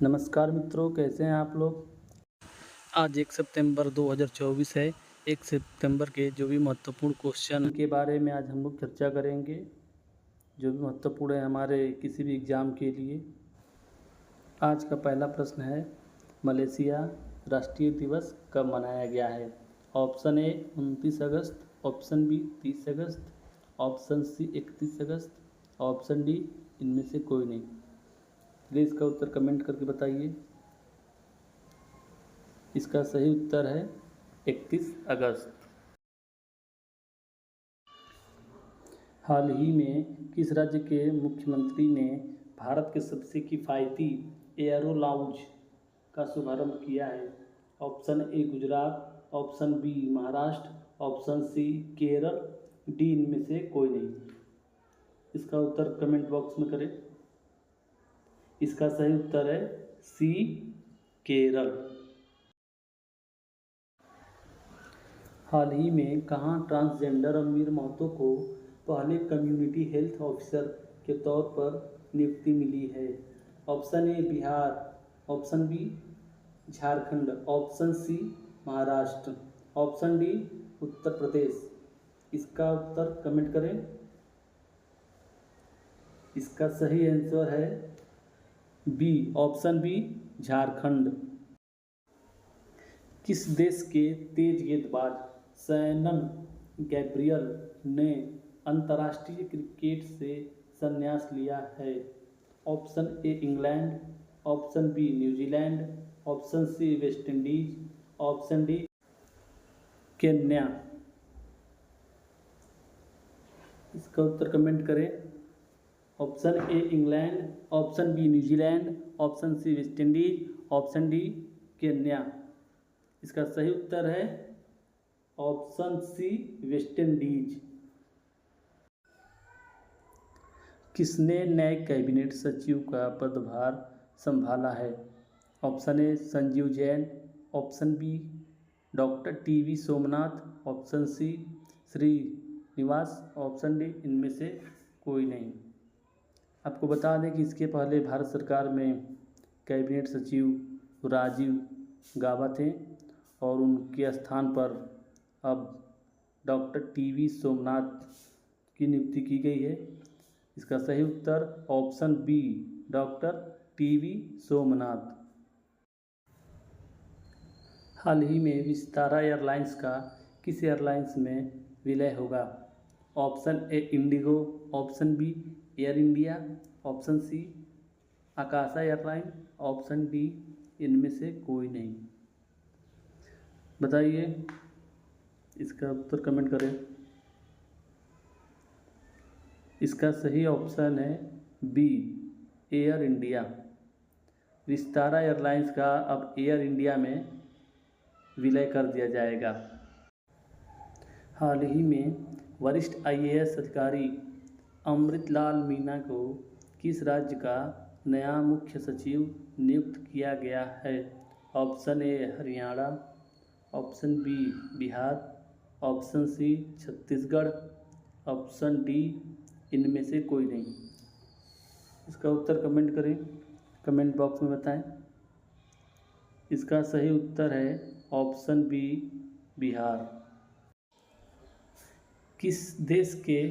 नमस्कार मित्रों, कैसे हैं आप लोग। आज 1 सितंबर 2024 है। 1 सितंबर के जो भी महत्वपूर्ण क्वेश्चन के बारे में आज हम लोग चर्चा करेंगे, जो भी महत्वपूर्ण है हमारे किसी भी एग्ज़ाम के लिए। आज का पहला प्रश्न है, मलेशिया राष्ट्रीय दिवस कब मनाया गया है। ऑप्शन ए 29 अगस्त, ऑप्शन बी 30 अगस्त, ऑप्शन सी 31 अगस्त, ऑप्शन डी इनमें से कोई नहीं। प्लीज़ इसका उत्तर कमेंट करके बताइए। इसका सही उत्तर है 31 अगस्त। हाल ही में किस राज्य के मुख्यमंत्री ने भारत के सबसे किफ़ायती एयरो लाउंज का शुभारंभ किया है। Option A Gujarat, option B Maharashtra, option C Kerala, D इनमें से कोई नहीं। इसका उत्तर कमेंट बॉक्स में करें। इसका सही उत्तर है सी केरल। हाल ही में कहाँ ट्रांसजेंडर अमीर महतो को पहले कम्युनिटी हेल्थ ऑफिसर के तौर पर नियुक्ति मिली है। Option A Bihar, option B Jharkhand, option C Maharashtra, option D Uttar Pradesh. इसका उत्तर कमेंट करें। इसका सही आंसर है बी, ऑप्शन बी झारखंड। किस देश के तेज गेंदबाज शैनन गैब्रियल ने अंतर्राष्ट्रीय क्रिकेट से संन्यास लिया है। Option A England, option B New Zealand, option C West Indies, option D Kenya. इसका उत्तर कमेंट करें। Option A England, option B New Zealand, option C West Indies, option D Kenya. इसका सही उत्तर है ऑप्शन सी वेस्ट इंडीज। किसने नए cabinet सचिव का पदभार संभाला है। Option A Sanjeev Jain, option B doctor T V Somnath, option C Srinivas, option D इनमें से कोई नहीं। आपको बता दें कि इसके पहले भारत सरकार में कैबिनेट सचिव राजीव गाबा थे और उनके स्थान पर अब डॉक्टर टीवी सोमनाथ की नियुक्ति की गई है। इसका सही उत्तर option B doctor T V Somnath. हाल ही में विस्तारा एयरलाइंस का किस एयरलाइंस में विलय होगा। Option A IndiGo, option B air India, option C Akasa airline, option D इनमें से कोई नहीं। बताइए। इसका उत्तर कमेंट करें। इसका सही ऑप्शन है B air India. Vistara airlines का अब एयर इंडिया में विलय कर दिया जाएगा। हाल ही में वरिष्ठ आईएएस अधिकारी अमृतलाल मीना को किस राज्य का नया मुख्य सचिव नियुक्त किया गया है। Option A Haryana, option B Bihar, option C Chhattisgarh, option D इनमें से कोई नहीं। इसका उत्तर कमेंट करें, कमेंट बॉक्स में बताएं। इसका सही उत्तर है ऑप्शन बी बिहार। किस देश के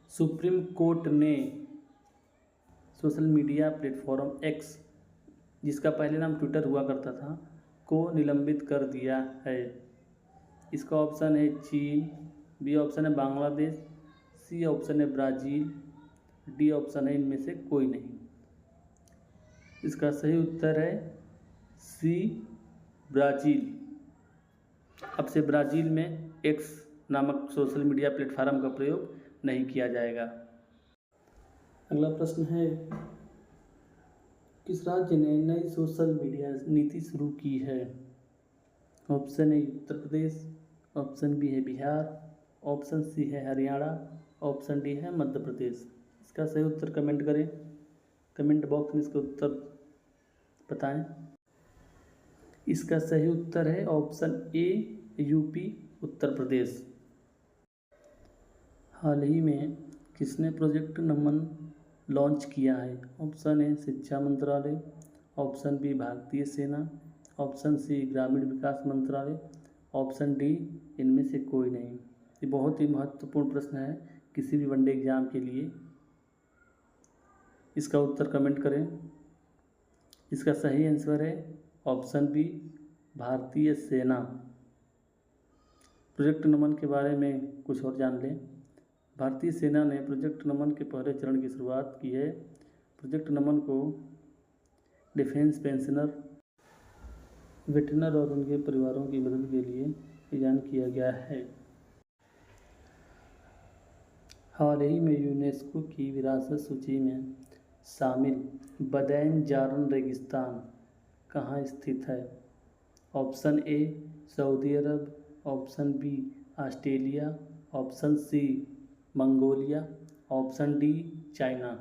सुप्रीम कोर्ट ने सोशल मीडिया प्लेटफॉर्म एक्स, जिसका पहले नाम ट्विटर हुआ करता था, को निलंबित कर दिया है। इसका ऑप्शन है चीन, बी ऑप्शन है बांग्लादेश, सी ऑप्शन है ब्राज़ील, डी ऑप्शन है इनमें से कोई नहीं। इसका सही उत्तर है सी ब्राज़ील। अब से ब्राज़ील में एक्स नामक सोशल मीडिया प्लेटफॉर्म का प्रयोग नहीं किया जाएगा। अगला प्रश्न है, किस राज्य ने नई सोशल मीडिया नीति शुरू की है। Option A Uttar Pradesh, option B है बिहार, ऑप्शन सी है हरियाणा, ऑप्शन डी है मध्य प्रदेश। इसका सही उत्तर कमेंट करें, कमेंट बॉक्स में इसका उत्तर बताएं। इसका सही उत्तर है ऑप्शन ए यूपी उत्तर प्रदेश। हाल ही में किसने प्रोजेक्ट नमन लॉन्च किया है। ऑप्शन ए शिक्षा मंत्रालय, ऑप्शन बी भारतीय सेना, ऑप्शन सी ग्रामीण विकास मंत्रालय, ऑप्शन डी इनमें से कोई नहीं। ये बहुत ही महत्वपूर्ण प्रश्न है किसी भी वनडे एग्जाम के लिए। इसका उत्तर कमेंट करें। इसका सही आंसर है ऑप्शन बी भारतीय सेना। प्रोजेक्ट नमन के बारे में कुछ और जान लें। भारतीय सेना ने प्रोजेक्ट नमन के पहले चरण की शुरुआत की है। प्रोजेक्ट नमन को डिफेंस पेंशनर, वेटरनर और उनके परिवारों की मदद के लिए डिजाइन किया गया है। हाल ही में यूनेस्को की विरासत सूची में शामिल बदैन जारन रेगिस्तान कहाँ स्थित है? Option A Saudi Arab, option B Australia, option C Mongolia, option D China.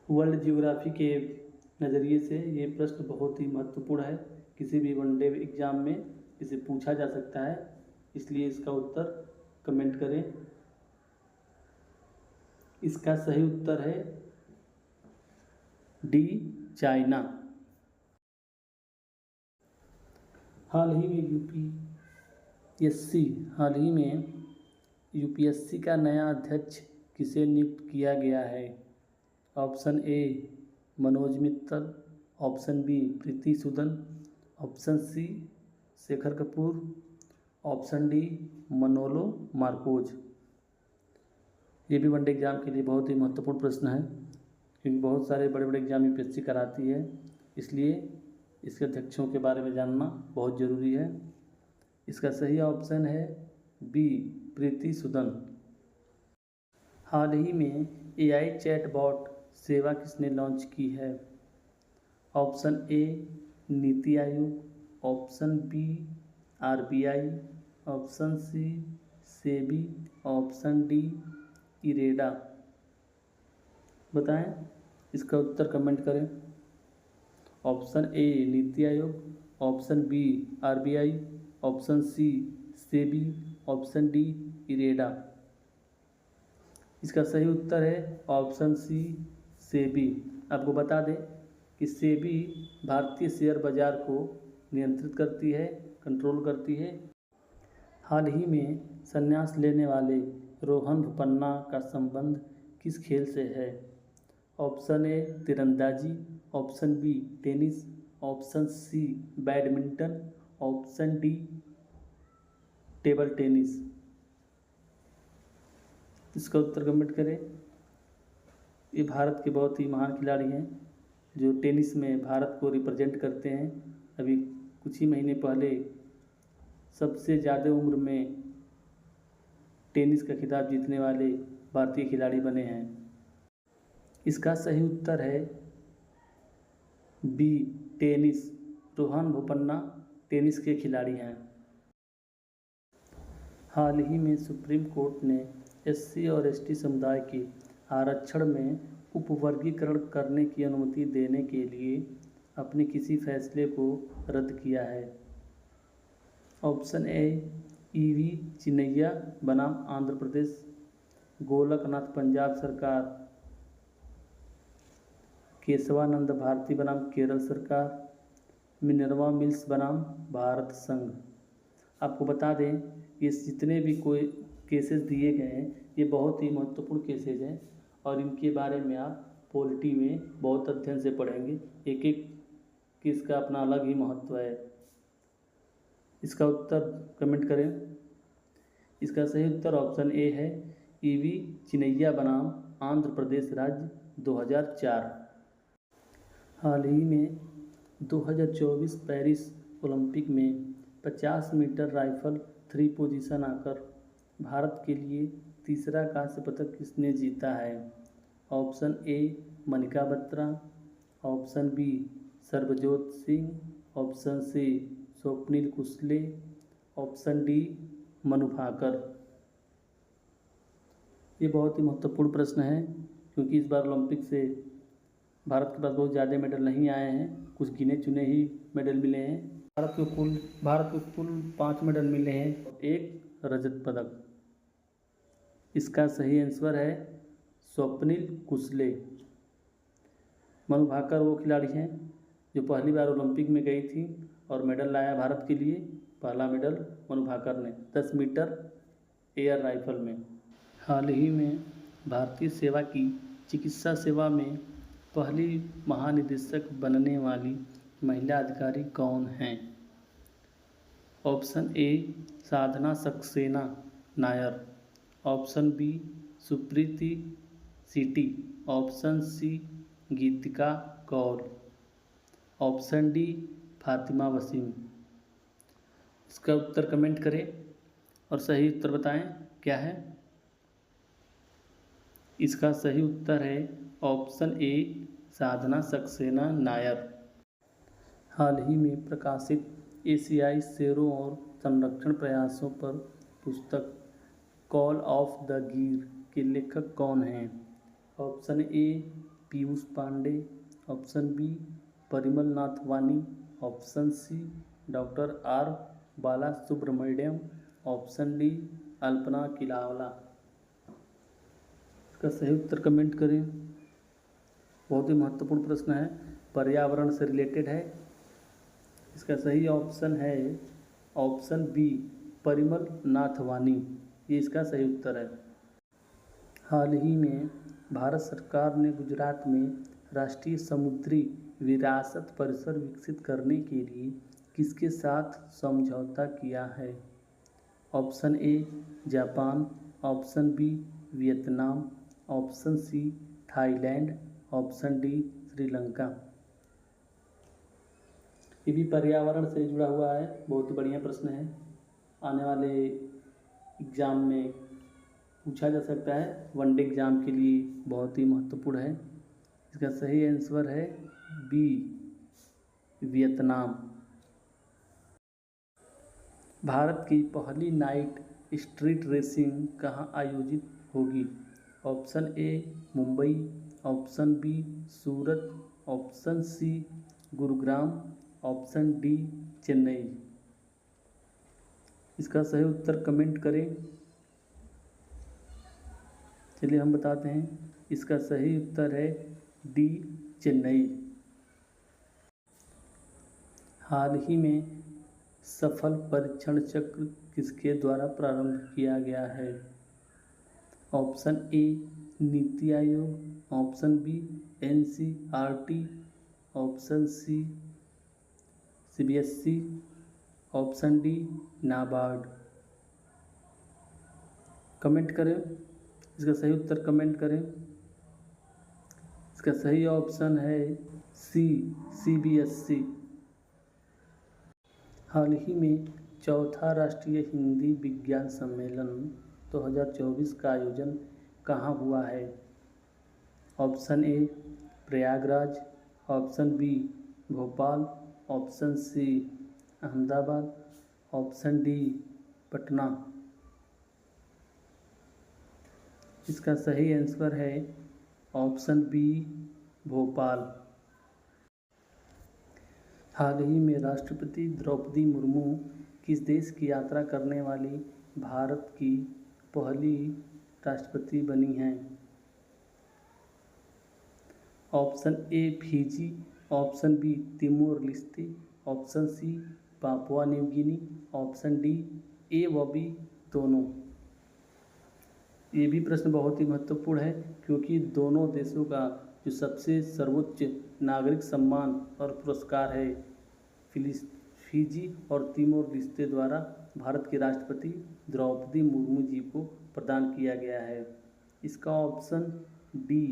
World geography के नज़रिए से ये प्रश्न बहुत ही महत्वपूर्ण है। किसी भी वनडे एग्जाम में इसे पूछा जा सकता है, इसलिए इसका उत्तर कमेंट करें। इसका सही उत्तर है डी चाइना। हाल ही में यूपीएससी का नया अध्यक्ष किसे नियुक्त किया गया है? Option A Manoj Mittal, option B Preeti Sudan, option C Shekhar Kapoor, option D Manolo Marquez. ये भी वनडे एग्जाम के लिए बहुत ही महत्वपूर्ण प्रश्न है, क्योंकि बहुत सारे बड़े बड़े एग्जाम यूपीएससी कराती है, इसलिए इसके अध्यक्षों के बारे में जानना बहुत ज़रूरी है। इसका सही ऑप्शन है बी प्रीति सूदन। हाल ही में एआई चैटबॉट सेवा किसने लॉन्च की है? Option A NITI Aayog, option B RBI, option C SEBI, option D IREDA. बताएं, इसका उत्तर कमेंट करें। Option A NITI Aayog, option B RBI, option C SEBI, option D IREDA. इसका सही उत्तर है ऑप्शन सी सेबी। आपको बता दें कि सेबी भारतीय शेयर बाजार को नियंत्रित करती है, कंट्रोल करती है। हाल ही में संन्यास लेने वाले रोहन बोपन्ना का संबंध किस खेल से है? ऑप्शन ए तीरंदाजी, option B tennis, option C badminton, option D table tennis. इसका उत्तर कमेंट करें। ये भारत के बहुत ही महान खिलाड़ी हैं जो टेनिस में भारत को रिप्रेजेंट करते हैं। अभी कुछ ही महीने पहले सबसे ज़्यादा उम्र में टेनिस का खिताब जीतने वाले भारतीय खिलाड़ी बने हैं। इसका सही उत्तर है B tennis. Rohan Bopanna tennis के खिलाड़ी हैं। हाल ही में सुप्रीम कोर्ट ने एससी और एसटी समुदाय के आरक्षण में उपवर्गीकरण करने की अनुमति देने के लिए अपने किसी फैसले को रद्द किया है? ऑप्शन ए ईवी चिन्नैया बनाम आंध्र प्रदेश, गोलकनाथ पंजाब सरकार, केशवानंद भारती बनाम केरल सरकार, मिनर्वा मिल्स बनाम भारत संघ। आपको बता दें ये जितने भी कोई केसेस दिए गए हैं ये बहुत ही महत्वपूर्ण केसेस हैं और इनके बारे में आप पॉलिटी में बहुत अध्ययन से पढ़ेंगे। एक एक केस का अपना अलग ही महत्व है। इसका उत्तर कमेंट करें। इसका सही उत्तर ऑप्शन ए है ईवी चिन्नैया बनाम आंध्र प्रदेश राज्य 2004। हाल ही में 2024 पेरिस ओलंपिक में 50 मीटर राइफल 3 पोजीशन आकर भारत के लिए तीसरा कांस्य पदक किसने जीता है? Option A Manika Batra, option B Sarabjot Singh, option C Swapnil Kusale, option D Manu Bhaker. ये बहुत ही महत्वपूर्ण प्रश्न है क्योंकि इस बार ओलंपिक से भारत के पास बहुत ज़्यादा मेडल नहीं आए हैं, कुछ गिने चुने ही मेडल मिले हैं। भारत को कुल 5 मेडल मिले हैं, 1 रजत पदक। इसका सही आंसर है स्वप्निल कुशले। मनु भाकर वो खिलाड़ी हैं जो पहली बार ओलंपिक में गई थी और मेडल लाया भारत के लिए। पहला मेडल मनु भाकर ने 10 मीटर एयर राइफल में। हाल ही में भारतीय सेवा की चिकित्सा सेवा में पहली महानिदेशक बनने वाली महिला अधिकारी कौन हैं? Option A Sadhna Saxena Nair, option B Supreeti सीटी, option C Geetika Kaul, option D Fatima Wasim. इसका उत्तर कमेंट करें और सही उत्तर बताएं क्या है। इसका सही उत्तर है ऑप्शन ए साधना सक्सेना नायर। हाल ही में प्रकाशित एशियाई शेरों और संरक्षण प्रयासों पर पुस्तक कॉल ऑफ द गिर के लेखक कौन हैं? Option A Piyush Pandey, option B Parimal Nathwani, option C doctor R Bala Subramaniam, option D Alpana Kilawala. इसका सही उत्तर कमेंट करें। बहुत ही महत्वपूर्ण प्रश्न है, पर्यावरण से रिलेटेड है। इसका सही ऑप्शन है ऑप्शन बी परिमल नाथवानी, ये इसका सही उत्तर है। हाल ही में भारत सरकार ने गुजरात में राष्ट्रीय समुद्री विरासत परिसर विकसित करने के लिए किसके साथ समझौता किया है? Option A Japan, option B Vietnam, option C Thailand, option D Sri Lanka. ये भी पर्यावरण से जुड़ा हुआ है, बहुत ही बढ़िया प्रश्न है, आने वाले एग्ज़ाम में पूछा जा सकता है, वनडे एग्ज़ाम के लिए बहुत ही महत्वपूर्ण है। इसका सही आंसर है बी वियतनाम। भारत की पहली नाइट स्ट्रीट रेसिंग कहाँ आयोजित होगी? Option A Mumbai, option B Surat, option C Gurugram, option D Chennai. इसका सही उत्तर कमेंट करें। चलिए हम बताते हैं, इसका सही उत्तर है डी चेन्नई। हाल ही में सफल परीक्षण चक्र किसके द्वारा प्रारंभ किया गया है? Option A NITI Aayog, option B NCERT, option C CBSE, option D NABARD. Comment करें, इसका सही उत्तर कमेंट करें। इसका सही ऑप्शन है सी सीबीएसई। हाल ही में चौथा राष्ट्रीय हिंदी विज्ञान सम्मेलन 2024 का आयोजन कहाँ हुआ है? Option A Prayagraj, option B Bhopal, option C Ahmedabad, option D Patna. इसका सही आंसर है ऑप्शन बी भोपाल। हाल ही में राष्ट्रपति द्रौपदी मुर्मू किस देश की यात्रा करने वाली भारत की पहली राष्ट्रपति बनी हैं? Option A Fiji, option B Timor Leste, option C Papua New Guinea, option D A व बी दोनों। ये भी प्रश्न बहुत ही महत्वपूर्ण है क्योंकि दोनों देशों का जो सबसे सर्वोच्च नागरिक सम्मान और पुरस्कार है फिजी और तिमोर लेस्ते द्वारा भारत की राष्ट्रपति द्रौपदी मुर्मू जी को प्रदान किया गया है। इसका ऑप्शन डी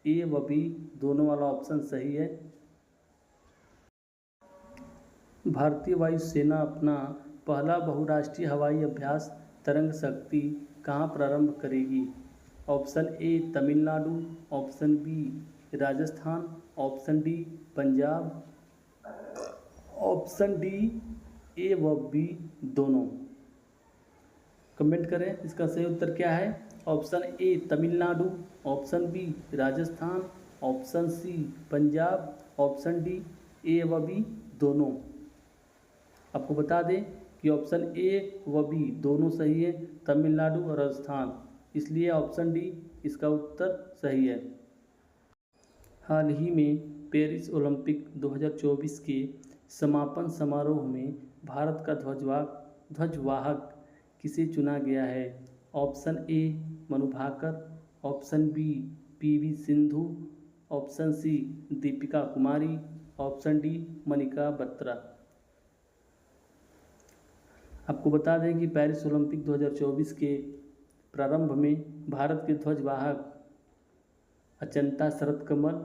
ए व बी दोनों वाला ऑप्शन सही है। भारतीय वायुसेना अपना पहला बहुराष्ट्रीय हवाई अभ्यास तरंग शक्ति कहाँ प्रारंभ करेगी? Option A Tamil Nadu, option B Rajasthan, option D Punjab, option D A व बी दोनों। कमेंट करें, इसका सही उत्तर क्या है? Option A Tamil Nadu, option B Rajasthan, option C Punjab, option D A व बी दोनों। आपको बता दें कि ऑप्शन ए व बी दोनों सही है, तमिलनाडु और राजस्थान, इसलिए ऑप्शन डी इसका उत्तर सही है। हाल ही में पेरिस ओलंपिक 2024 के समापन समारोह में भारत का ध्वजवाहक किसे चुना गया है? Option A Manu Bhaker, option B P V Sindhu, option C Deepika Kumari, option D Manika Batra. आपको बता दें कि पेरिस ओलंपिक 2024 के प्रारंभ में भारत के ध्वजवाहक अचंता शरत कमल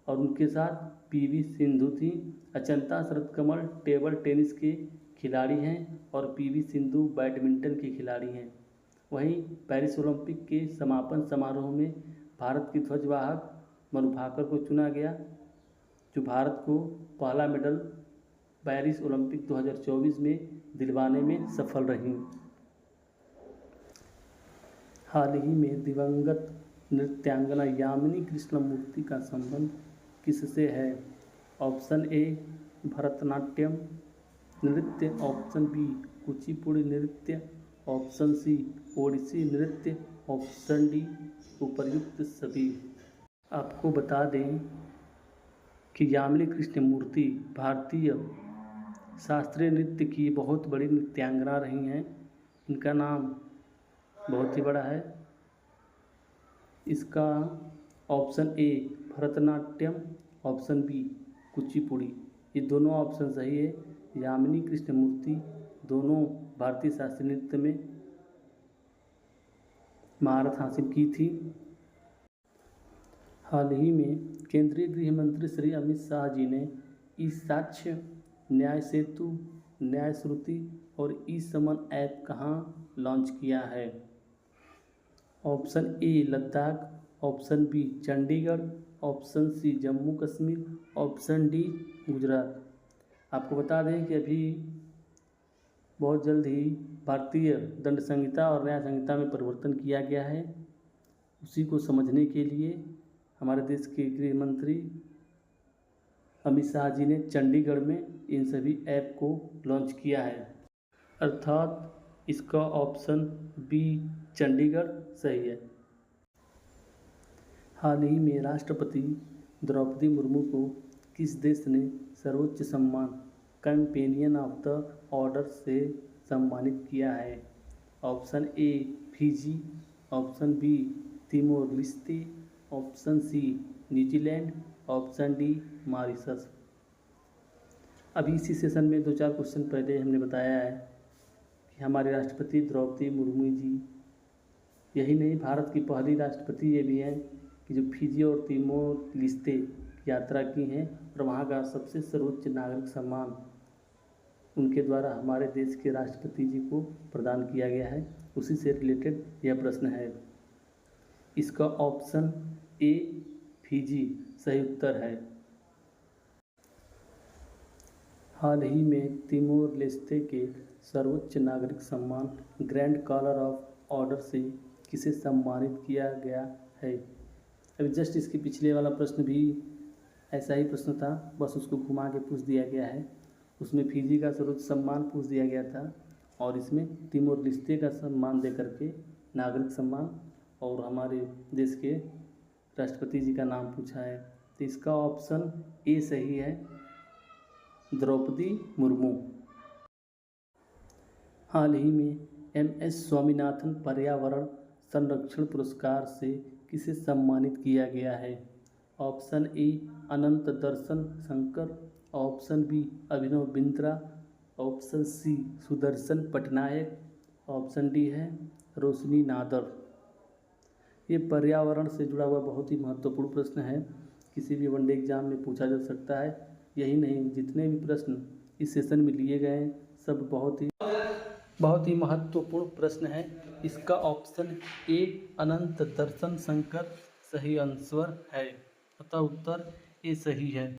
और उनके साथ पीवी सिंधु थी। अचंता शरत कमल टेबल टेनिस के खिलाड़ी हैं और पीवी सिंधु बैडमिंटन की खिलाड़ी हैं। वहीं पेरिस ओलंपिक के समापन समारोह में भारत के ध्वजवाहक मनु भाकर को चुना गया, जो भारत को पहला मेडल पेरिस ओलंपिक 2024 में दिलवाने में सफल रहीं। हाल ही में दिवंगत नृत्यांगना यामिनी कृष्णमूर्ति का संबंध किससे है? ऑप्शन ए भरतनाट्यम नृत्य, ऑप्शन बी कुचिपुड़ी नृत्य, ऑप्शन सी ओडिसी नृत्य, ऑप्शन डी उपर्युक्त सभी। आपको बता दें कि यामिनी कृष्णमूर्ति भारतीय शास्त्रीय नृत्य की बहुत बड़ी नृत्यांगना रही हैं। इनका नाम बहुत ही बड़ा है। इसका option A Bharatanatyam, option B Kuchipudi, ये दोनों ऑप्शन सही है। यामिनी कृष्णमूर्ति दोनों भारतीय शास्त्रीय नृत्य में महारत हासिल की थी। हाल ही में केंद्रीय गृह मंत्री श्री अमित शाह जी ने ई साक्ष्य, न्याय सेतु, न्याय श्रुति और ई समन ऐप कहाँ लॉन्च किया है? Option A Ladakh, option B Chandigarh, option C Jammu Kashmir, option D Gujarat. आपको बता दें कि अभी बहुत जल्द ही भारतीय दंड संहिता और न्याय संहिता में परिवर्तन किया गया है। उसी को समझने के लिए हमारे देश के गृह मंत्री अमित शाह जी ने चंडीगढ़ में इन सभी ऐप को लॉन्च किया है, अर्थात इसका ऑप्शन बी चंडीगढ़ सही है। हाल ही में राष्ट्रपति द्रौपदी मुर्मू को किस देश ने सर्वोच्च सम्मान कंपेनियन ऑफ द ऑर्डर से सम्मानित किया है? Option A Fiji, option B Timor Leste, option C New Zealand, option D Mauritius. अभी इसी सेशन में 2-4 क्वेश्चन पहले हमने बताया है कि हमारे राष्ट्रपति द्रौपदी मुर्मू जी यही नहीं, भारत की पहली राष्ट्रपति ये भी हैं कि जो फिजी और तिमोर लिस्ते यात्रा की हैं और वहाँ का सबसे सर्वोच्च नागरिक सम्मान उनके द्वारा हमारे देश के राष्ट्रपति जी को प्रदान किया गया है। उसी से रिलेटेड यह प्रश्न है। इसका ऑप्शन ए फिजी सही उत्तर है। हाल ही में तिमोर लेस्ते के सर्वोच्च नागरिक सम्मान ग्रैंड कॉलर ऑफ ऑर्डर से किसे सम्मानित किया गया है? अभी जस्ट इसके पिछले वाला प्रश्न भी ऐसा ही प्रश्न था, बस उसको घुमा के पूछ दिया गया है। उसमें फिजी का सर्वोच्च सम्मान पूछ दिया गया था और इसमें तिमोर लिस्ते का सम्मान दे करके नागरिक सम्मान और हमारे देश के राष्ट्रपति जी का नाम पूछा है। तो इसका ऑप्शन ए सही है, द्रौपदी मुर्मू। हाल ही में MS स्वामीनाथन पर्यावरण संरक्षण पुरस्कार से किसे सम्मानित किया गया है? Option A Anant Darshan Shankar, option B Abhinav Bindra, option C Sudarshan Pattnaik, option D है रोशनी नादर। ये पर्यावरण से जुड़ा हुआ बहुत ही महत्वपूर्ण प्रश्न है, किसी भी वनडे एग्जाम में पूछा जा सकता है। यही नहीं, जितने भी प्रश्न इस सेशन में लिए गए हैं सब बहुत ही महत्वपूर्ण प्रश्न है। इसका ऑप्शन ए अनंत दर्शन शंकर सही आंसर है, अतः उत्तर ए सही है।